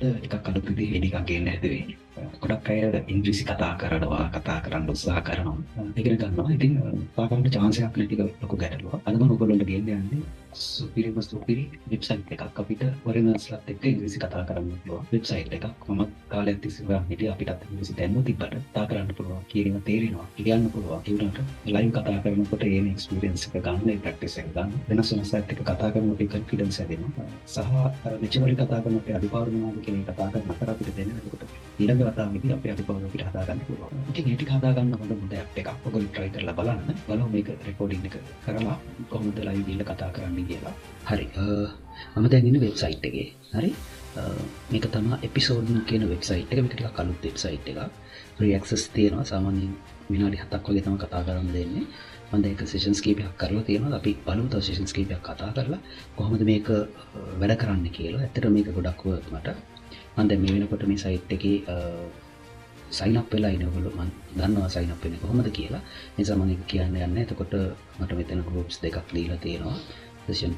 ටිකක් අලුත් විදිහේ ටිකක් ගේන්න හැදුවේ. ගොඩක් අය ඉංග්‍රීසි කතා කරන්න උත්සාහ කරනවා. ඉගෙන ගන්නවා. ඉතින් පාගන්න chance එකක් නැති එක ලොකු ගැටලුවක්. අද මම ඔයගොල්ලන්ට ගේන්න යන්නේ සුපිරි වෙබ්සයිට් එකක් අපිට foreigners-ලාත් එක්ක ඉංග්‍රීසි කතා කරන්න පුළුවන් වෙබ්සයිට් එකක්. මම කාලයක් තිස්සේ හොයන් හිටියා අපිටත් ඉංග්‍රීසි දැනුම තිබ්බට කතා කරන්න පුළුවන්, කියන්න තේරෙනවා, කියන්න පුළුවන්. ඒ වුණාට ලයිව් කතා කරනකොට එන එක්ස්පීරියන්ස් එක ගන්න, ඒ ප්‍රැක්ටිස් එක ගන්න. වෙනස් අයත් එක්ක කතා කරනකොට කොන්ෆිඩන්ස් හැදෙනවා. සහ අර මෙචුවරි කතා කරනකොට අඩුපාඩු මොනවද කියන එක කතා කරනකොට අපිට දැනෙන එතකොට ඊළඟ වතාවේදී අපේ අඩුපාඩු අපිට හදා ගන්න පුළුවන්. ඉතින් ඒ ටික හදා ගන්න හොඳ ඇප් එකක්. ඔයගොල්ලෝ try කරලා බලන්න. බලමු මේක රෙකෝඩින් එක කරලා කොහොමද ලයිව් ගිහලා කතා කරන්න කියලා. හරි. මම දැන් ඉන්නේ වෙබ්සයිට් එකේ. හරි. මේක තමයි එපිසෝඩ් 1 කියන වෙබ්සයිට් එක. මේක ටිකක් අලුත් වෙබ්සයිට් එකක්. ෆ්‍රී ඇක්සස් තියෙනවා. සාමාන්‍යයෙන් විනාඩි 7ක් වගේ තමයි කතා කරන්න දෙන්නේ. මම දැන් ඒක සෙෂන්ස් කීපයක් කරලා තියෙනවා. අපි බලමු තව සෙෂන්ස් කීපයක් කතා කරලා කොහොමද මේක වැඩ කරන්නේ කියලා. ඇත්තටම මේක ගොඩක් මට මම දැන් මේ වෙනකොට මේ සයිට් එකේ sign up වෙලා ඉන්නේ. ඔයගොල්ලෝ මම දන්නවා sign up වෙන්නේ කොහොමද කියලා. ඒ නිසා මම ඒක කියන්න යන්නේ. එතකොට මට මෙතන groups දෙකක් දීලා තියෙනවා. session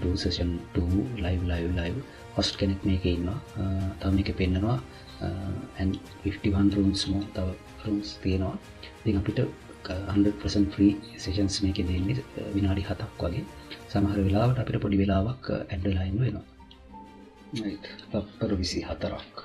2 live host කෙනෙක් මේකේ ඉන්නවා. තව මේකේ පෙන්නනවා and 51 rooms more තව rooms තියෙනවා. ඉතින් අපිට 100% free sessions මේකේ දෙන්නේ විනාඩි 7ක් වගේ. සමහර වෙලාවට අපිට පොඩි වෙලාවක් ඇඩ් වෙලා ඉන්න වෙනවා. right. තප්පර 24ක්.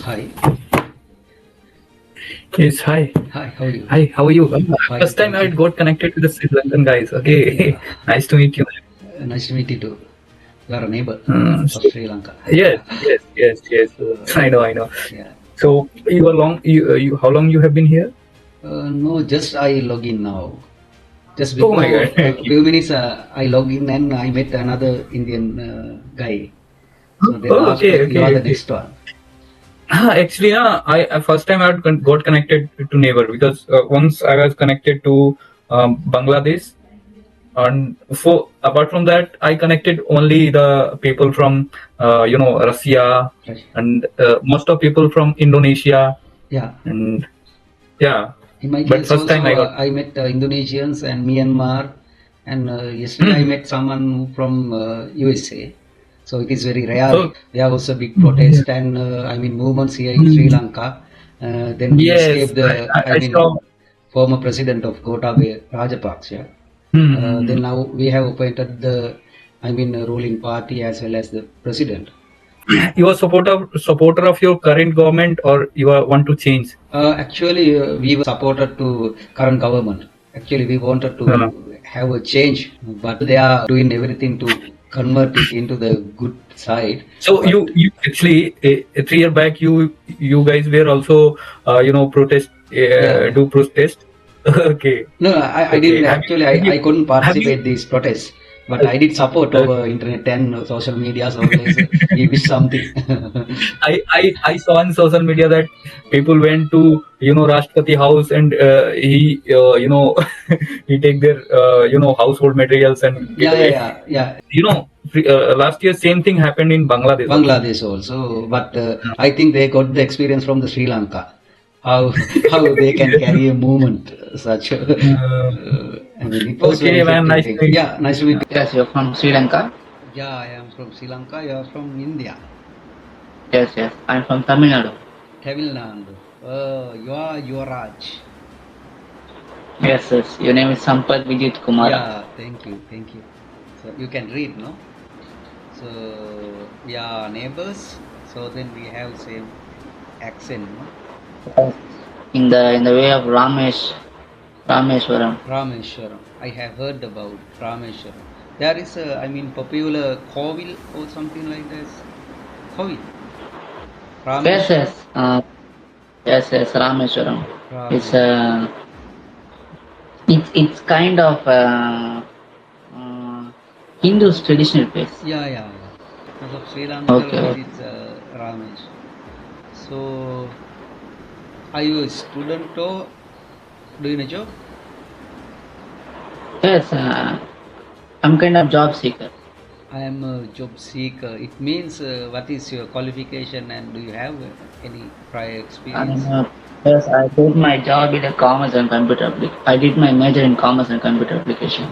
Hi. Yes, hi. Hi, how are you? Hi, how are you? Fine. First time I got connected to the Sri Lankan guys. Okay, nice to meet you. Nice to meet you too. You are a neighbor of Sri Lanka. Yes. I know. Yeah. So you are long. You how long you have been here? No, just I log in now. Just Oh before my God. a few minutes, I log in and I met another Indian guy. So they Oh, asked, okay, you are the okay. next one. Actually, I first time I got connected to neighbor because once I was connected to Bangladesh, and for apart from that, I connected only the people from Russia Right. and most of people from Indonesia Yeah. and yeah. In my But case first also, time I met Indonesians and Myanmar, and yesterday I met someone from USA. So it is very rare. Oh. There was a big protest and movements here in Sri Lanka. Then we Yes, escaped the I saw. former president of Gotabaya Rajapaksa. Then now we have appointed the ruling party as well as the president. You are supporter of your current government, or you want to change? Actually, we were supported to current government. Actually, we wanted to have a change, but they are doing everything to convert it into the good side. So you actually 3 years back you guys were also do protest. Okay. No, I didn't Okay. actually. I couldn't participate these protests, but I did support over internet and social media. So always we wish something. I saw on social media that people went to Rashtrapati house and he he take their household materials and Yeah. last year same thing happened in Bangladesh. Bangladesh also, but I think they got the experience from the Sri Lanka. How they can carry a movement such. It was Okay, very man, nice effective. to meet you. Yeah, nice to meet you. Yes, you're from Sri Lanka. Yeah, I am from Sri Lanka. You are from India. Yes, I'm from Tamil Nadu. Tamil Nadu. You are Yuvraj. Yes, your name is Sampath Vijit Kumar. Yeah, thank you. So you can read, no? So we are neighbors. So then we have same accent, no? In the way of Rameshwaram. Rameshwaram. I have heard about Rameshwaram. There is a, popular Kovil or something like this. Kovil. Yes, Rameshwaram. It's kind of Hindu's traditional place. Yeah. Because of Sri Lanka, Okay. it's Ramesh. So, are you a student or doing a job? Yes, I'm kind of job seeker. I am a job seeker. It means what is your qualification and do you have any prior experience? Yes, I did my job in a commerce and computer I did my major in commerce and computer application.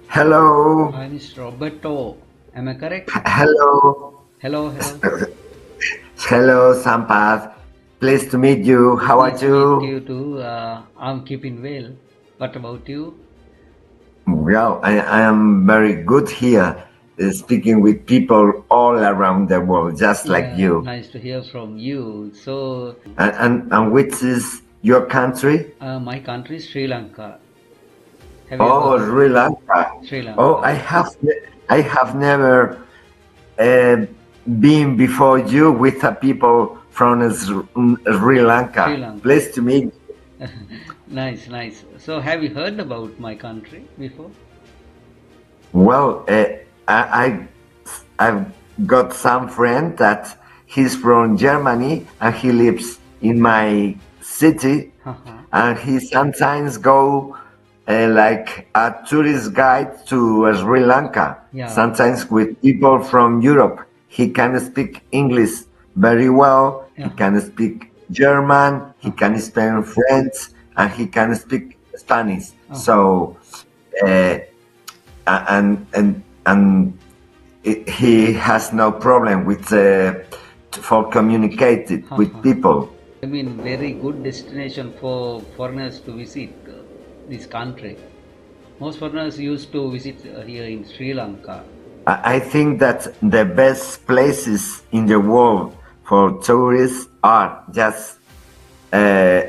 Hello, Hi, Mr. Roberto. Am I correct? hello, Hello, hello. hello, Sampath. Pleased to meet you. How are Nice to meet you? you too. I'm keeping well. What about you? Well, I am very good here, speaking with people all around the world, just like Yeah, you. nice to hear from you. So, And which is your country? my country is Sri Lanka. Have you ever Oh, heard Sri Lanka. Sri Oh, Lanka? I have never uh, been before you with a people from Sri Sri Lanka. Lanka. Pleased to meet. Nice, nice. So, have you heard about my country before? Well, I I've got some friend that he's from Germany and he lives in my city, Haha. and he sometimes go like a tourist guide to Sri Lanka. Yeah. Sometimes with people from Europe, he can speak English very well. He Uh-huh. can speak German. He can Uh-huh. speak French, and he can speak Spanish. Uh-huh. So. Uh, and he has no problem with for communicating with Haha. people. I mean, very good destination for foreigners to visit this country. Most foreigners used to visit here in Sri Lanka. I think that the best places in the world for tourists are just uh,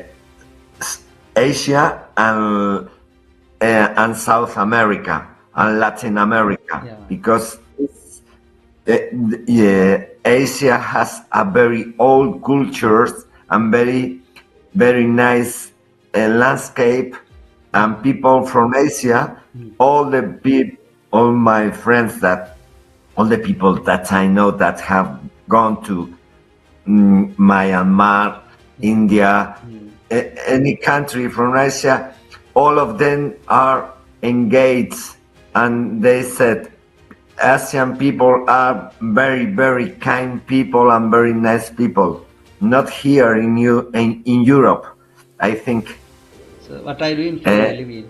Asia and South America and Latin America, Yeah. because yeah, Asia has a very old cultures and very nice landscape, and people from Asia, all my friends all the people that I know that have gone to Myanmar, India, any country from Asia, all of them are engaged, and they said Asian people are very kind people and very nice people. Not here in Europe, I think. So, what are you doing for Uh, a living?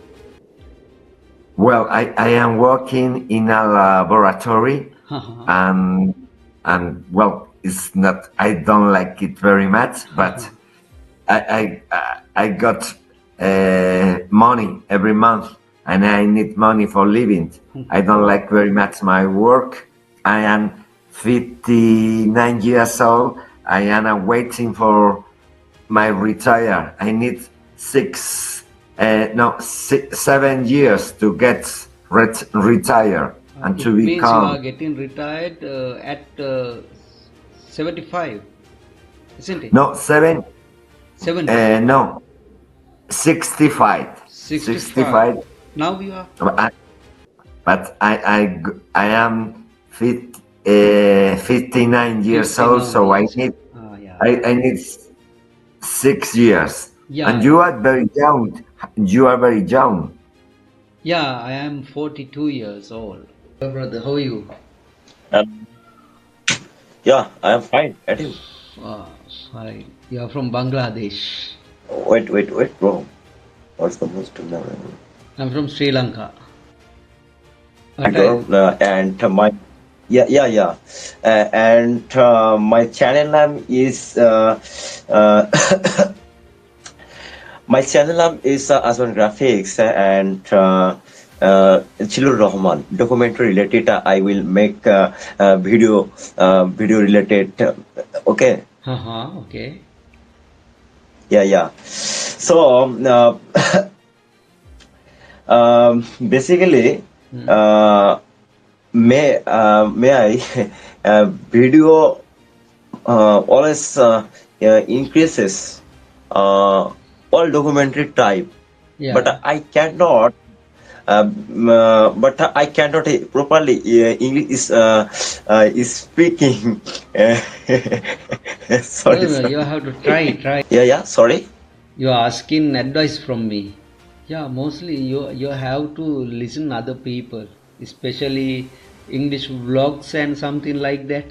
well, I am working in a laboratory, Haha. and well, it's not. I don't like it very much, but I got money every month, and I need money for living. I don't like very much my work. I am 59 years old. I am waiting for my retire. I need 7 years to get retire and It to means you are become getting retired at 75, isn't it? no seven 70, no 65 65. 65. Now you are. But I am 59 years old, 59 so years old. Yeah. I need 6 years. Yeah, And yeah. you are very young. You are very young. Yeah, I am 42 years old. Hello, brother, how are you? Um, yeah, I am fine. And you? Fine. You are from Bangladesh. Wait, bro. What's the most I'm from Sri Lanka. What and are my yeah. And my channel name is my channel name is Asman Graphics and Chilur Rahman. Documentary related. I will make video related. Okay. Okay. Yeah. So basically, may I video always increases all documentary type, but Yeah. I cannot properly English is speaking. Sorry, No, you sorry. have to try. Yeah. Sorry. You are asking advice from me. Yeah, mostly you have to listen other people, especially English vlogs and something like that.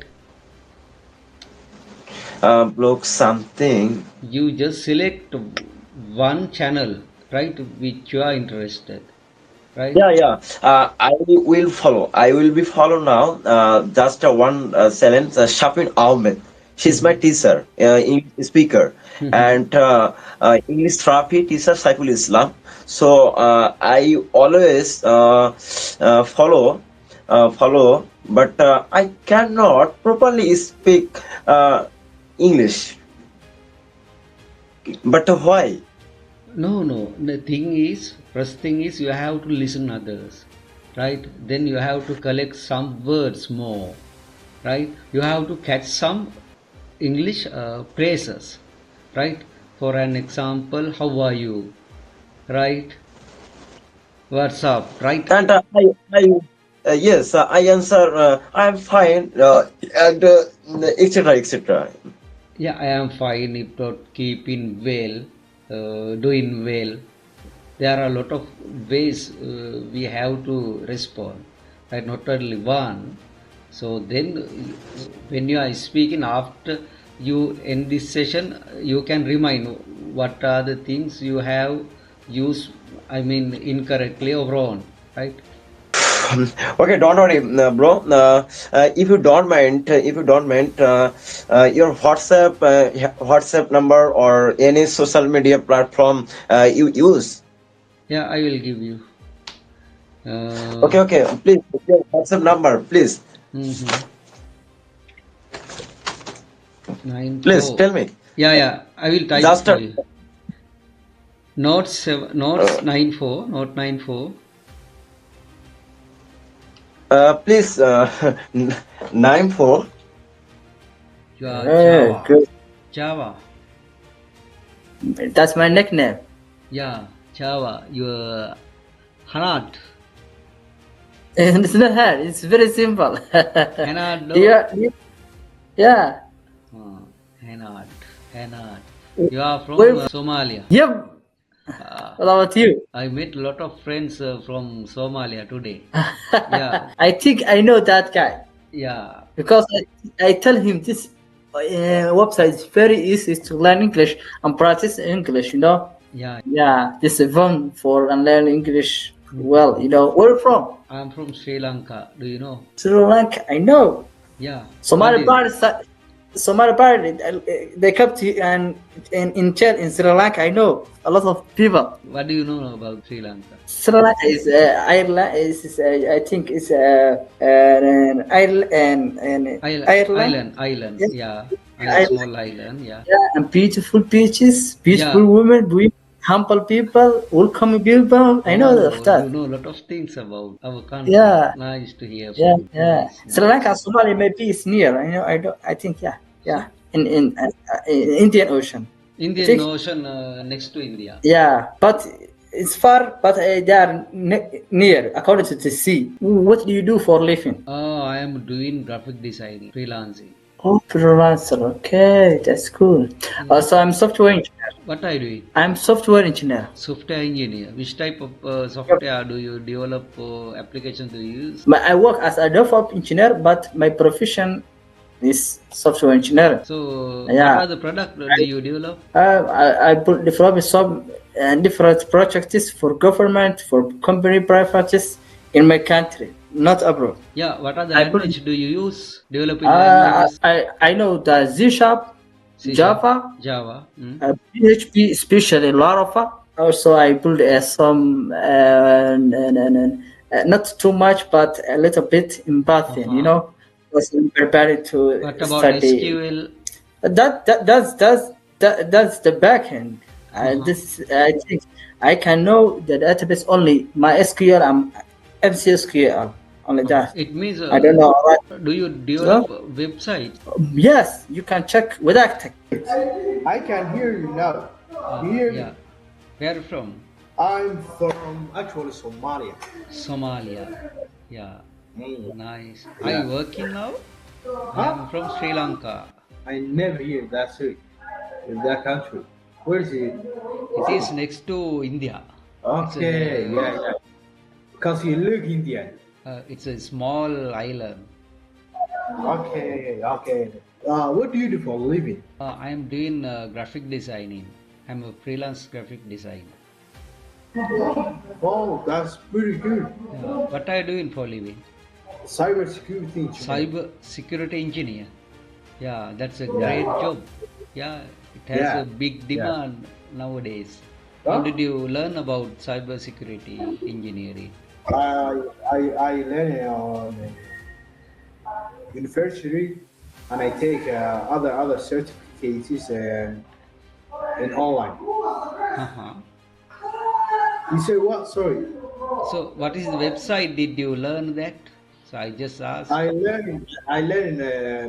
block something. You just select one channel, right, which you are interested, right? Yeah. I will follow. I will be follow now. Just one sentence. Shafin Ahmed. She's my teacher, English speaker, and English therapy teacher Saiful Islam. So I always follow, but I cannot properly speak English. But why? No. The thing is, first thing is you have to listen others, right? Then you have to collect some words more, right? You have to catch some English phrases, right? For an example, how are you, right? What's up, right? And yes, I answer. I'm fine, and etc. etc. Yeah, I am fine if not keeping well, doing well. There are a lot of ways we have to respond, right? Not only one. So then, when you are speaking after you end this session, you can remind what are the things you have used. I mean, incorrectly or wrong, right? Okay, don't worry, bro. If you don't mind, your WhatsApp number or any social media platform you use. Yeah, I will give you. Okay. Please, your WhatsApp number, please. Mhm. Nine Please four. tell me. Yeah. I will type Just for you. Notes 94. Note 94. please 94. Yeah, Hey, Java. good. Java. That's my nickname. Yeah, Java. Your Hanat. And it's not hard. It's very simple. Hanat. Yeah. Hanat. You are from Where? Somalia. Yep. Uh, What about you? I met a lot of friends from Somalia today. Yeah. I think I know that guy Yeah. because I tell him this website is very easy to learn English and practice English. Yeah. Yeah, this is fun for and learn English. Well, where are you from? I'm from Sri Lanka. Do you know? Sri Lanka. I know. Yeah. Somali What part, they kept and in jail in Sri Lanka. I know a lot of people. do you know about Sri Lanka? Sri Lanka is Ireland. I think it's Ireland and Ireland. Island. Yeah. Yeah. Small island. Yeah. Yeah, and beautiful beaches, beautiful women, humble people, welcoming people. I know Oh, that. you know a lot of things about our country. Yeah. Nice to hear Yeah, from you. yeah. Nice. Sri Lanka, Somalia, maybe it's near. I know. I don't. I think yeah. In Indian Ocean. Indian Ocean next to India. Yeah, but it's far. But they are near, according to the sea. What do you do for living? I am doing graphic designing, freelancing. Oh, freelancer. Okay, that's cool. Also, I'm software engineer. What are you doing? I'm software engineer. Software engineer. Which type of software do you develop? Applications do you use? I work as a DevOps engineer, but my profession is software engineer. So, Yeah. what are the products do you develop? I develop some different projects for government, for company privates in my country, not abroad. Yeah. What are the language do you use? Developing languages? I know the C#, Java, Java. PHP, especially Laravel. Also, I build some, not too much, but a little bit in Python. Was prepared to What about study. SQL? That's the backend. This I think I can know the database only MySQL and MCSQL only that. It means I don't know. Do you develop website? Yes, you can check without tech. I can hear you now. You hear me? Yeah. Where from? I'm from actually Somalia. Somalia. Yeah. Nice. Are Yeah. you working now? I'm from Sri Lanka. I never hear that city in that country. Where is it? It is next to India. Okay, yeah. Because you look Indian. It's a small island. Okay. What do you do for a living? I am doing graphic designing. I'm a freelance graphic designer. Oh, that's pretty good. What are you doing for living? Cyber security engineer. Cyber security engineer. Yeah, that's a great job. Yeah, it has Yeah, a big demand nowadays. Huh? How did you learn about cyber security engineering? I learned on university, and I take other certificates in online. Uh-huh. You say what? Sorry. So, what is the website did you learn that? So, I just asked. I learned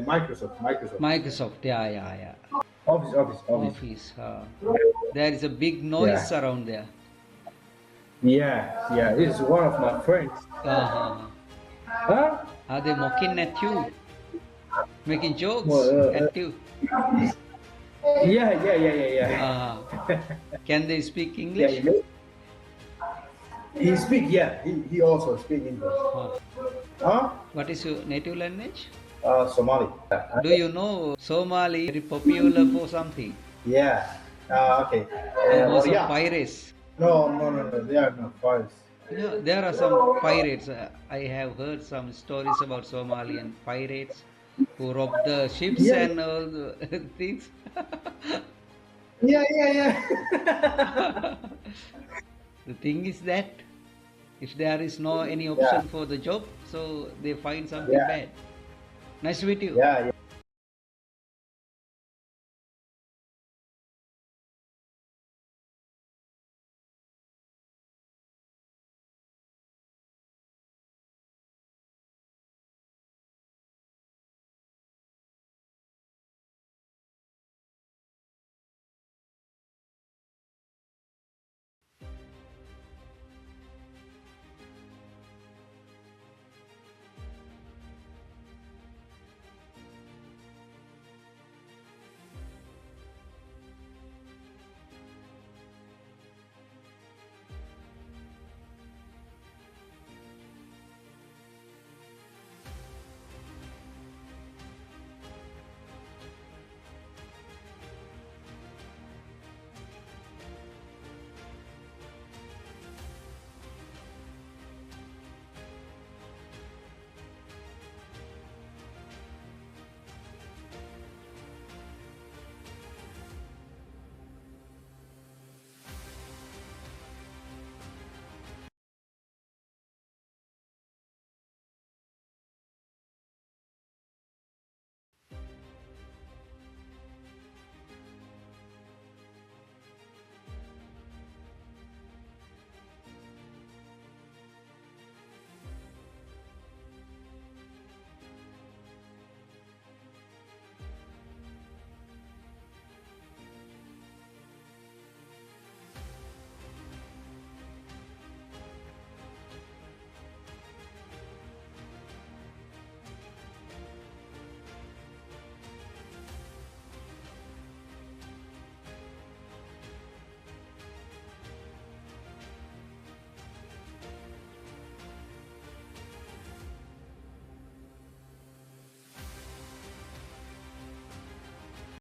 Microsoft. Microsoft, yeah. Office. Office. There is a big noise Yeah. around there. Yeah. It's one of my friends. Uh-huh. Huh? Are they mocking at you? Making jokes Well, at you? Yeah. Uh, can they speak Yeah, English? he speak. Yeah, he also speak English. Huh? What is your native language? Somali. Do you know Somali very popular for something? Yeah. Okay. Most of Yeah. pirates. No. They are not pirates. Yeah, there are some pirates. I have heard some stories about Somalian pirates who rob the ships Yeah. and all the things. Yeah. The thing is that if there is no any option for the job, so they find something Yeah. bad. Nice to meet you. Yeah.